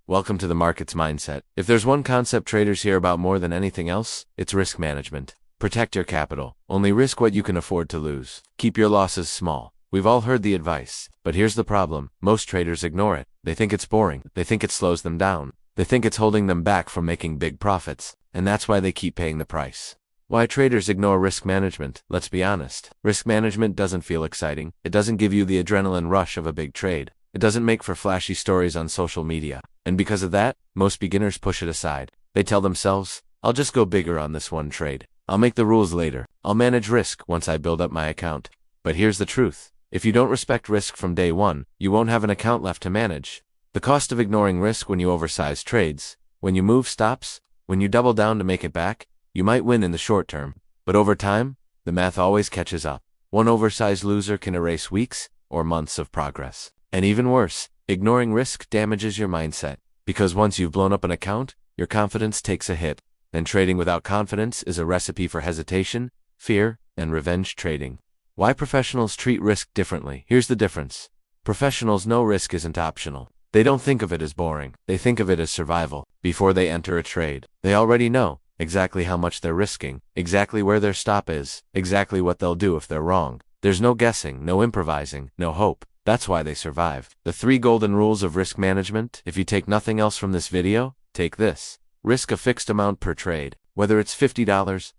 Welcome to the market's mindset. If there's one concept traders hear about more than anything else, it's risk management. Protect your capital. Only risk what you can afford to lose. Keep your losses small. We've all heard the advice, but here's the problem. Most traders ignore it. They think it's boring. They think it slows them down. They think it's holding them back from making big profits, and that's why they keep paying the price. Why traders ignore risk management? Let's be honest. Risk management doesn't feel exciting. It doesn't give you the adrenaline rush of a big trade. It doesn't make for flashy stories on social media. And because of that, most beginners push it aside. They tell themselves, I'll just go bigger on this one trade. I'll make the rules later. I'll manage risk once I build up my account. But here's the truth. If you don't respect risk from day one, you won't have an account left to manage. The cost of ignoring risk when you oversize trades, when you move stops, when you double down to make it back, you might win in the short term. But over time, the math always catches up. One oversized loser can erase weeks or months of progress. And even worse, ignoring risk damages your mindset. Because once you've blown up an account, your confidence takes a hit. And trading without confidence is a recipe for hesitation, fear, and revenge trading. Why professionals treat risk differently? Here's the difference. Professionals know risk isn't optional. They don't think of it as boring. They think of it as survival. Before they enter a trade, they already know exactly how much they're risking, exactly where their stop is, exactly what they'll do if they're wrong. There's no guessing, no improvising, no hope. That's why they survive. The 3 golden rules of risk management. If you take nothing else from this video, take this. Risk a fixed amount per trade, whether it's $50,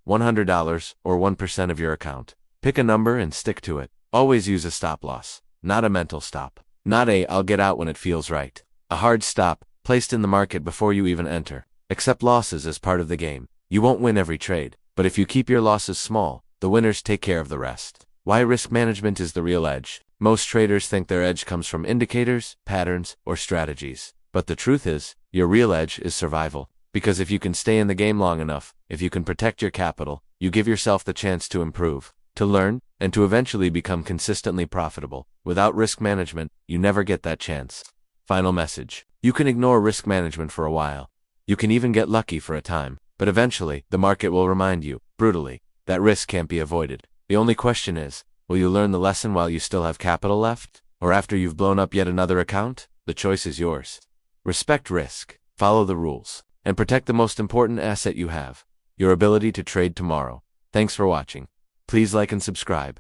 $100, or 1% of your account. Pick a number and stick to it. Always use a stop loss, not a mental stop. Not a I'll get out when it feels right. A hard stop, placed in the market before you even enter. Accept losses as part of the game. You won't win every trade, but if you keep your losses small, the winners take care of the rest. Why risk management is the real edge. Most traders think their edge comes from indicators, patterns, or strategies. But the truth is, your real edge is survival. Because if you can stay in the game long enough, if you can protect your capital, you give yourself the chance to improve, to learn, and to eventually become consistently profitable. Without risk management, you never get that chance. Final message. You can ignore risk management for a while. You can even get lucky for a time. But eventually, the market will remind you, brutally, that risk can't be avoided. The only question is, will you learn the lesson while you still have capital left? Or after you've blown up yet another account? The choice is yours. Respect risk, follow the rules, and protect the most important asset you have, your ability to trade tomorrow. Thanks for watching. Please like and subscribe.